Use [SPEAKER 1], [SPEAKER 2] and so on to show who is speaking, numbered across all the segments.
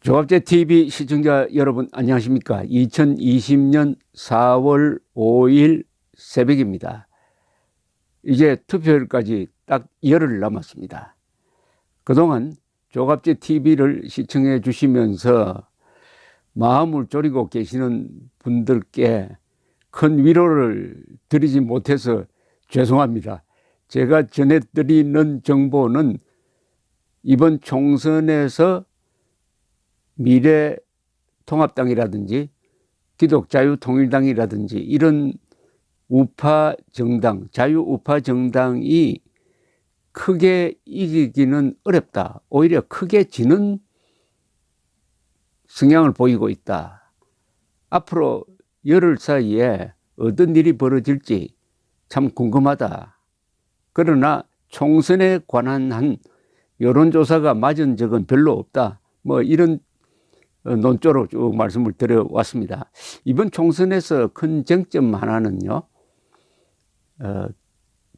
[SPEAKER 1] 조갑제 TV 시청자 여러분 안녕하십니까? 2020년 4월 5일 새벽입니다. 이제 투표일까지 딱 열흘 남았습니다. 그동안 조갑제 TV를 시청해 주시면서 마음을 졸이고 계시는 분들께 큰 위로를 드리지 못해서 죄송합니다. 제가 전해드리는 정보는 이번 총선에서 미래통합당이라든지 기독자유통일당이라든지 이런 우파 정당, 자유우파 정당이 크게 이기기는 어렵다. 오히려 크게 지는 성향을 보이고 있다. 앞으로 열흘 사이에 어떤 일이 벌어질지 참 궁금하다. 그러나 총선에 관한 한 여론조사가 맞은 적은 별로 없다. 뭐 이런 논조로 쭉 말씀을 드려왔습니다. 이번 총선에서 큰 쟁점 하나는요,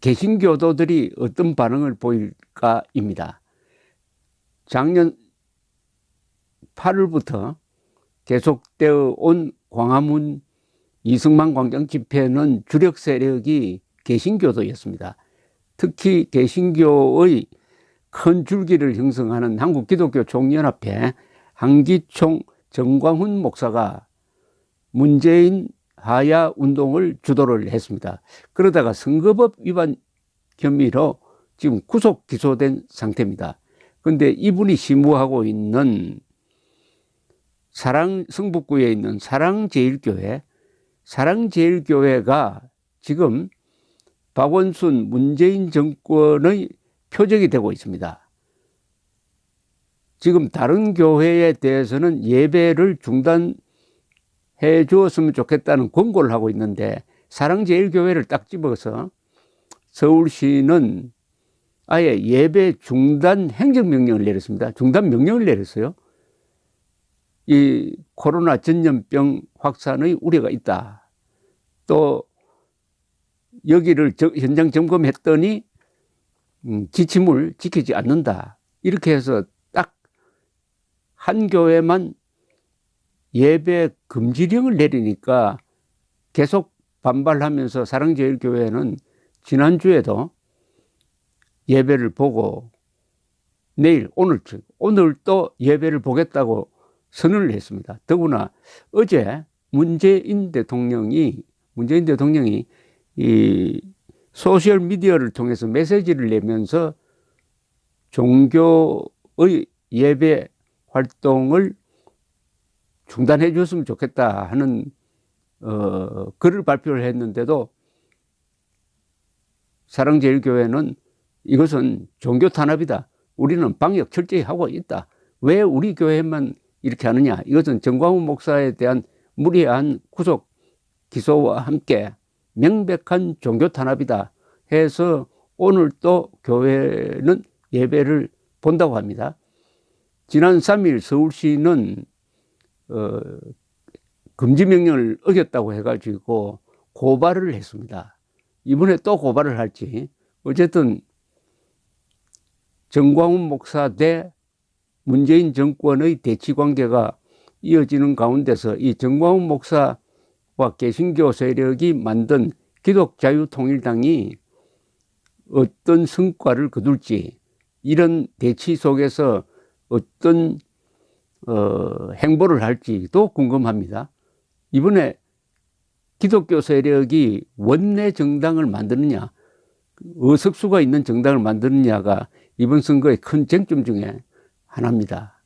[SPEAKER 1] 개신교도들이 어떤 반응을 보일까입니다. 작년 8월부터 계속되어 온 광화문 이승만 광장 집회는 주력 세력이 개신교도였습니다. 특히 개신교의 큰 줄기를 형성하는 한국기독교총연합회 한기총 정광훈 목사가 문재인 하야 운동을 주도를 했습니다. 그러다가 선거법 위반 혐의로 지금 구속 기소된 상태입니다. 그런데 이분이 시무하고 있는 성북구에 있는 사랑제일교회가 지금 박원순 문재인 정권의 표적이 되고 있습니다. 지금 다른 교회에 대해서는 예배를 중단해 주었으면 좋겠다는 권고를 하고 있는데 사랑제일교회를 딱 집어서 서울시는 아예 예배 중단 행정명령을 내렸습니다. 중단 명령을 내렸어요. 이 코로나 전염병 확산의 우려가 있다. 또 여기를 현장 점검했더니 지침을 지키지 않는다. 이렇게 해서 딱 한 교회만 예배 금지령을 내리니까 계속 반발하면서 사랑제일교회는 지난주에도 예배를 보고 오늘 또 예배를 보겠다고 선언을 했습니다. 더구나 어제 문재인 대통령이 이 소셜 미디어를 통해서 메시지를 내면서 종교의 예배 활동을 중단해 줬으면 좋겠다 하는 글을 발표를 했는데도 사랑제일교회는 이것은 종교 탄압이다. 우리는 방역 철저히 하고 있다. 왜 우리 교회만 이렇게 하느냐. 이것은 정광훈 목사에 대한 무리한 구속 기소와 함께 명백한 종교 탄압이다 해서 오늘 또 교회는 예배를 본다고 합니다. 지난 3일 서울시는 금지 명령을 어겼다고 해가지고 고발을 했습니다. 이번에 또 고발을 할지. 어쨌든 정광훈 목사 대 문재인 정권의 대치 관계가 이어지는 가운데서 이 정광훈 목사와 개신교 세력이 만든 기독자유통일당이 어떤 성과를 거둘지, 이런 대치 속에서 어떤 행보를 할지도 궁금합니다. 이번에 기독교 세력이 원내 정당을 만드느냐, 의석수가 있는 정당을 만드느냐가 이번 선거의 큰 쟁점 중에 하나입니다.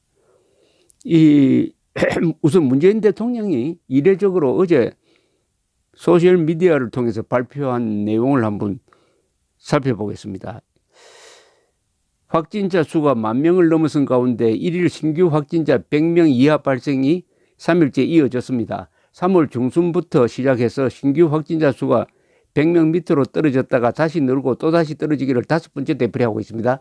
[SPEAKER 1] 우선 문재인 대통령이 이례적으로 어제 소셜 미디어를 통해서 발표한 내용을 한번 살펴보겠습니다. 확진자 수가 10,000명을 넘어선 가운데 1일 신규 확진자 100명 이하 발생이 3일째 이어졌습니다. 3월 중순부터 시작해서 신규 확진자 수가 100명 밑으로 떨어졌다가 다시 늘고 또다시 떨어지기를 5번째 되풀이하고 있습니다.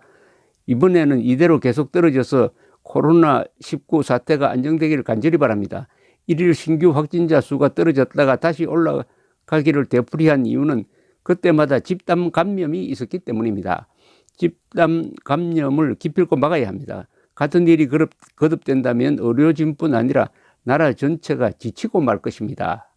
[SPEAKER 1] 이번에는 이대로 계속 떨어져서 코로나19 사태가 안정되기를 간절히 바랍니다. 1일 신규 확진자 수가 떨어졌다가 다시 올라가기를 되풀이한 이유는 그때마다 집단 감염이 있었기 때문입니다. 집단 감염을 기필코 막아야 합니다. 같은 일이 거듭된다면 의료진뿐 아니라 나라 전체가 지치고 말 것입니다.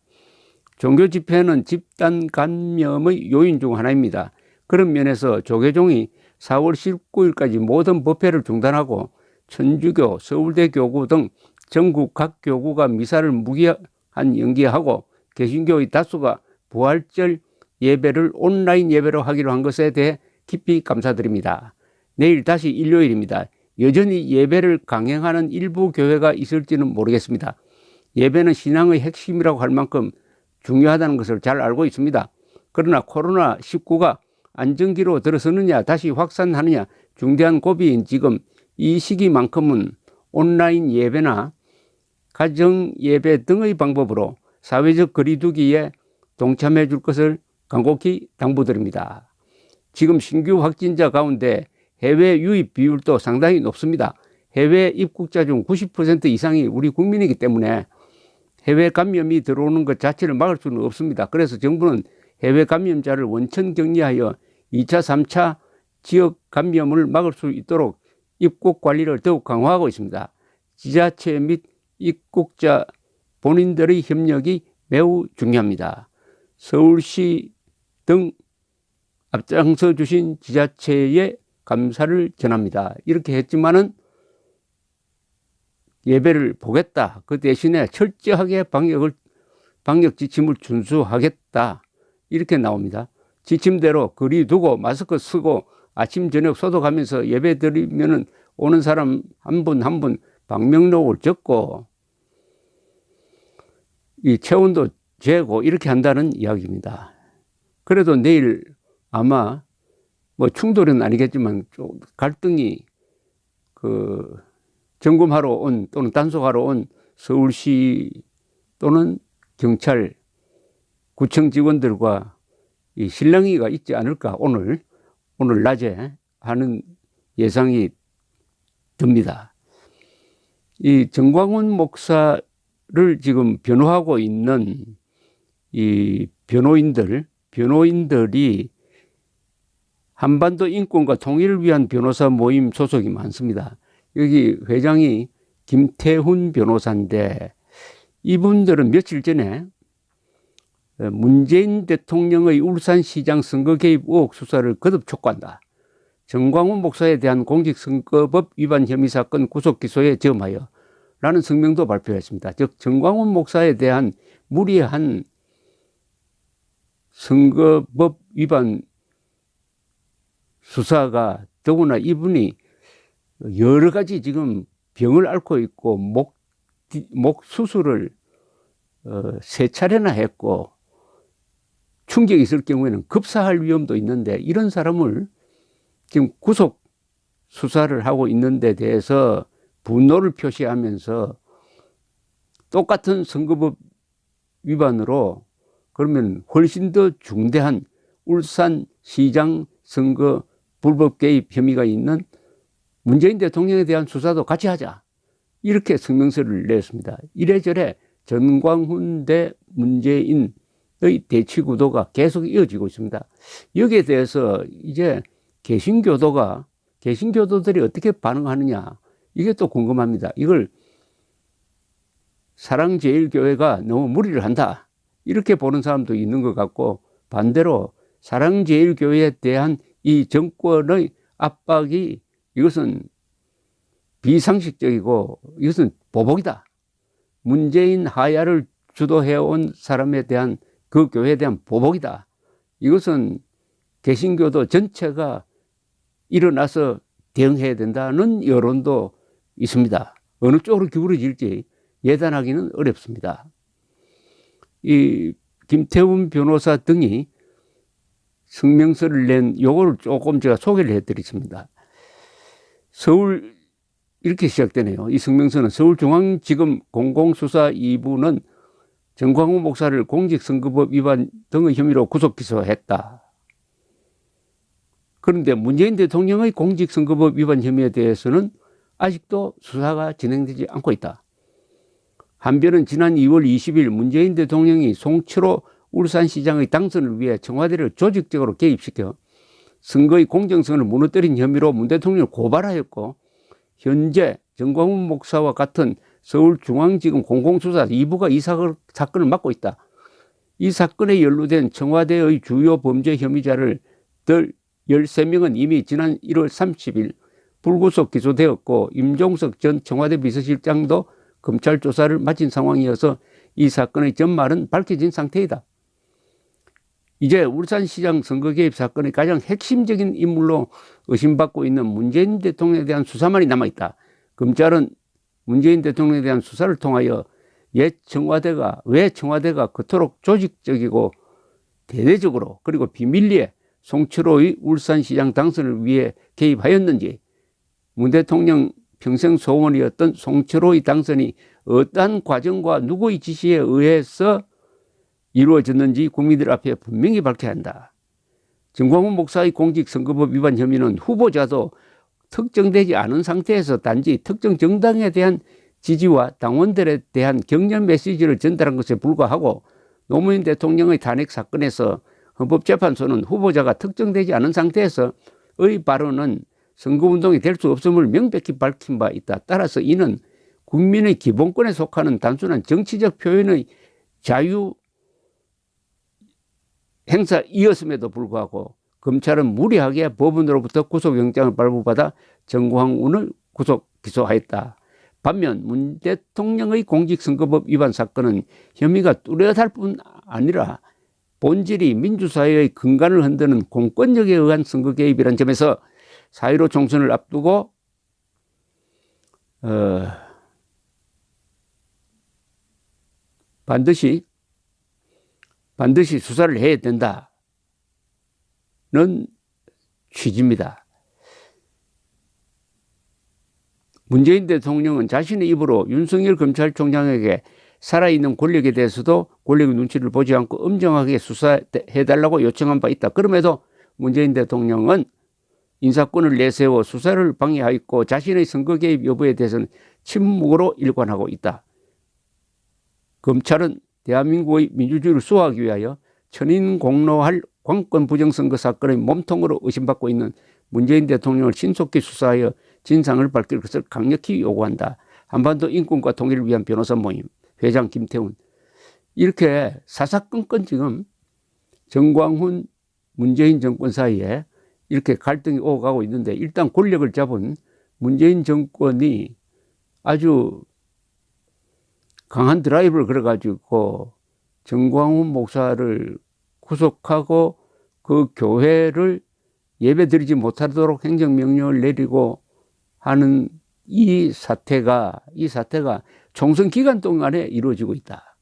[SPEAKER 1] 종교 집회는 집단 감염의 요인 중 하나입니다. 그런 면에서 조계종이 4월 19일까지 모든 법회를 중단하고 천주교, 서울대 교구 등 전국 각 교구가 미사를 무기한 연기하고 개신교의 다수가 부활절 예배를 온라인 예배로 하기로 한 것에 대해 깊이 감사드립니다. 내일 다시 일요일입니다. 여전히 예배를 강행하는 일부 교회가 있을지는 모르겠습니다. 예배는 신앙의 핵심이라고 할 만큼 중요하다는 것을 잘 알고 있습니다. 그러나 코로나19가 안정기로 들어서느냐 다시 확산하느냐 중대한 고비인 지금 이 시기만큼은 온라인 예배나 가정 예배 등의 방법으로 사회적 거리두기에 동참해 줄 것을 간곡히 당부드립니다. 지금 신규 확진자 가운데 해외 유입 비율도 상당히 높습니다. 해외 입국자 중 90% 이상이 우리 국민이기 때문에 해외 감염이 들어오는 것 자체를 막을 수는 없습니다. 그래서 정부는 해외 감염자를 원천 격리하여 2차, 3차 지역 감염을 막을 수 있도록 입국 관리를 더욱 강화하고 있습니다. 지자체 및 입국자 본인들의 협력이 매우 중요합니다. 서울시 등 앞장서 주신 지자체에 감사를 전합니다. 이렇게 했지만은 예배를 보겠다. 그 대신에 철저하게 방역 지침을 준수하겠다. 이렇게 나옵니다. 지침대로 거리 두고 마스크 쓰고 아침 저녁 소독하면서 예배 드리면은 오는 사람 한 분 한 분 방명록을 적고 이 체온도 재고 이렇게 한다는 이야기입니다. 그래도 내일 아마 뭐 충돌은 아니겠지만 좀 갈등이 점검하러 온 또는 단속하러 온 서울시 또는 경찰 구청 직원들과 이 실랑이가 있지 않을까 오늘 낮에 하는 예상이 듭니다. 이 정광훈 목사를 지금 변호하고 있는 이 변호인들이 한반도 인권과 통일을 위한 변호사 모임 소속이 많습니다. 여기 회장이 김태훈 변호사인데 이분들은 며칠 전에 문재인 대통령의 울산시장 선거 개입 의혹 수사를 거듭 촉구한다. 정광훈 목사에 대한 공직선거법 위반 혐의 사건 구속 기소에 점하여 라는 성명도 발표했습니다. 즉 정광훈 목사에 대한 무리한 선거법 위반 수사가 더구나 이분이 여러 가지 지금 병을 앓고 있고 목 수술을 3차례나 했고 충격이 있을 경우에는 급사할 위험도 있는데 이런 사람을 지금 구속 수사를 하고 있는 데 대해서 분노를 표시하면서 똑같은 선거법 위반으로 그러면 훨씬 더 중대한 울산시장 선거 불법 개입 혐의가 있는 문재인 대통령에 대한 수사도 같이 하자. 이렇게 성명서를 냈습니다. 이래저래 정광훈 대 문재인의 대치 구도가 계속 이어지고 있습니다. 여기에 대해서 이제 개신교도들이 어떻게 반응하느냐. 이게 또 궁금합니다. 이걸 사랑제일교회가 너무 무리를 한다. 이렇게 보는 사람도 있는 것 같고 반대로 사랑제일교회에 대한 이 정권의 압박이 이것은 비상식적이고 이것은 보복이다. 문재인 하야를 주도해온 사람에 대한 그 교회에 대한 보복이다. 이것은 개신교도 전체가 일어나서 대응해야 된다는 여론도 있습니다. 어느 쪽으로 기울어질지 예단하기는 어렵습니다. 이 김태훈 변호사 등이 성명서를 낸 요거를 조금 제가 소개를 해드리겠습니다. 서울 이렇게 시작되네요. 이 성명서는 서울중앙지검 공공수사 2부는 정광훈 목사를 공직선거법 위반 등의 혐의로 구속 기소했다. 그런데 문재인 대통령의 공직선거법 위반 혐의에 대해서는 아직도 수사가 진행되지 않고 있다. 한편은 지난 2월 20일 문재인 대통령이 송철호 울산시장의 당선을 위해 청와대를 조직적으로 개입시켜 선거의 공정성을 무너뜨린 혐의로 문 대통령을 고발하였고 현재 정광훈 목사와 같은 서울중앙지검 공공수사 2부가 이 사건을 맡고 있다. 이 사건에 연루된 청와대의 주요 범죄 혐의자를 들 13명은 이미 지난 1월 30일 불구속 기소되었고 임종석 전 청와대 비서실장도 검찰 조사를 마친 상황이어서 이 사건의 전말은 밝혀진 상태이다. 이제 울산시장 선거 개입 사건의 가장 핵심적인 인물로 의심받고 있는 문재인 대통령에 대한 수사만이 남아있다. 검찰은 문재인 대통령에 대한 수사를 통하여 왜 청와대가 그토록 조직적이고 대대적으로 그리고 비밀리에 송철호의 울산시장 당선을 위해 개입하였는지, 문 대통령 평생 소원이었던 송철호의 당선이 어떠한 과정과 누구의 지시에 의해서 이루어졌는지 국민들 앞에 분명히 밝혀야 한다. 정광훈 목사의 공직선거법 위반 혐의는 후보자도 특정되지 않은 상태에서 단지 특정 정당에 대한 지지와 당원들에 대한 격려 메시지를 전달한 것에 불과하고, 노무현 대통령의 탄핵 사건에서 헌법재판소는 후보자가 특정되지 않은 상태에서의 발언은 선거운동이 될 수 없음을 명백히 밝힌 바 있다. 따라서 이는 국민의 기본권에 속하는 단순한 정치적 표현의 자유 행사이었음에도 불구하고 검찰은 무리하게 법원으로부터 구속영장을 발부받아 정광훈을 구속 기소하였다. 반면 문 대통령의 공직선거법 위반 사건은 혐의가 뚜렷할 뿐 아니라 본질이 민주사회의 근간을 흔드는 공권력에 의한 선거 개입이라는 점에서 4.15 총선을 앞두고 반드시 수사를 해야 된다는 취지입니다. 문재인 대통령은 자신의 입으로 윤석열 검찰총장에게 살아있는 권력에 대해서도 권력의 눈치를 보지 않고 엄정하게 수사해달라고 요청한 바 있다. 그럼에도 문재인 대통령은 인사권을 내세워 수사를 방해하였고 자신의 선거 개입 여부에 대해서는 침묵으로 일관하고 있다. 검찰은 대한민국의 민주주의를 수호하기 위하여 천인공노할 관권 부정선거 사건의 몸통으로 의심받고 있는 문재인 대통령을 신속히 수사하여 진상을 밝힐 것을 강력히 요구한다. 한반도 인권과 통일을 위한 변호사 모임 회장 김태훈. 이렇게 사사건건 지금 정광훈 문재인 정권 사이에 이렇게 갈등이 오가고 있는데, 일단 권력을 잡은 문재인 정권이 아주 강한 드라이브를 걸어가지고 정광훈 목사를 구속하고 그 교회를 예배드리지 못하도록 행정명령을 내리고 하는 이 사태가 총선 기간 동안에 이루어지고 있다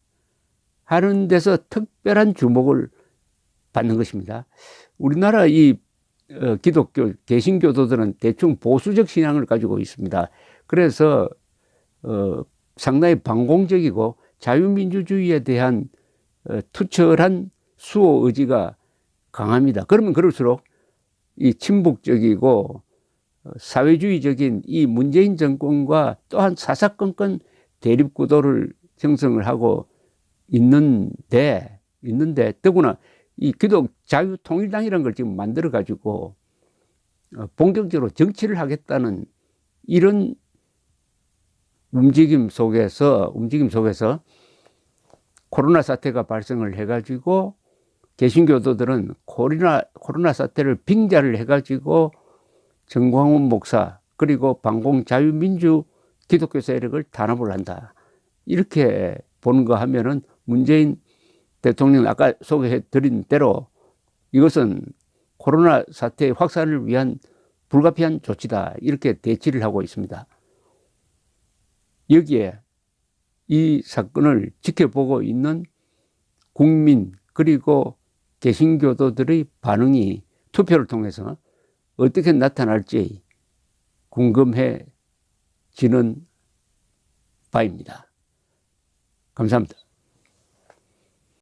[SPEAKER 1] 하는 데서 특별한 주목을 받는 것입니다. 우리나라 이 기독교 개신교도들은 대충 보수적 신앙을 가지고 있습니다. 그래서 상당히 반공적이고 자유민주주의에 대한 투철한 수호 의지가 강합니다. 그러면 그럴수록 이 친북적이고 사회주의적인 이 문재인 정권과 또한 사사건건 대립구도를 형성을 하고 있는데 더구나 이 기독자유통일당이라는 걸 지금 만들어 가지고 본격적으로 정치를 하겠다는 이런 움직임 속에서 코로나 사태가 발생을 해가지고 개신교도들은 코로나 사태를 빙자를 해가지고 정광훈 목사 그리고 반공자유민주 기독교 세력을 단합을 한다. 이렇게 보는 거 하면은 문재인 대통령 아까 소개해드린 대로 이것은 코로나 사태의 확산을 위한 불가피한 조치다. 이렇게 대치를 하고 있습니다. 여기에 이 사건을 지켜보고 있는 국민 그리고 개신교도들의 반응이 투표를 통해서 어떻게 나타날지 궁금해지는 바입니다. 감사합니다.